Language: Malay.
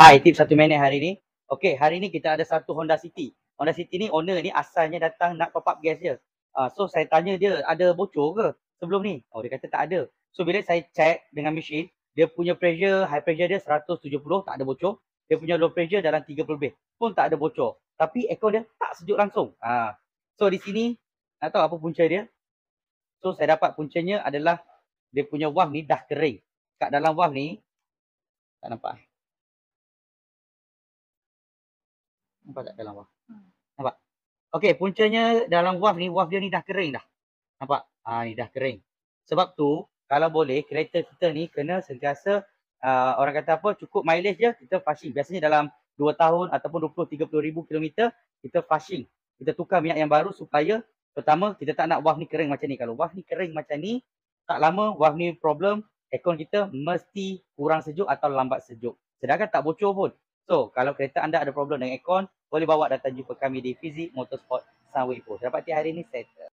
Hai, tips 1 minit hari ni. Okey, hari ni kita ada satu Honda City. Honda City ni owner ni asalnya datang nak top up gas je. So saya tanya dia ada bocor ke sebelum ni? Oh, dia kata tak ada. So bila saya check dengan mesin, dia punya pressure, high pressure dia 170, tak ada bocor. Dia punya low pressure dalam 30 lebih, pun tak ada bocor. Tapi aircon dia tak sejuk langsung. So di sini, nak tahu apa punca dia? So saya dapat puncanya adalah dia punya valve ni dah kering. Kat dalam valve ni, tak nampak eh? Nampak tak dalam valve? Nampak? Okey, puncanya dalam valve dia ni dah kering dah. Nampak? Ni dah kering. Sebab tu, kalau boleh kereta kita ni kena sentiasa orang kata apa, cukup mileage je kita flushing. Biasanya dalam 2 tahun ataupun 20-30 ribu kilometer kita flushing. Kita tukar minyak yang baru supaya pertama kita tak nak valve ni kering macam ni. Kalau valve ni kering macam ni, tak lama valve ni problem, aircon kita mesti kurang sejuk atau lambat sejuk. Sedangkan tak bocor pun. So, kalau kereta anda ada problem dengan aircon, boleh bawa datang jumpa kami di Fizik Motorsport Sunway Post. Dapat hari ni settle.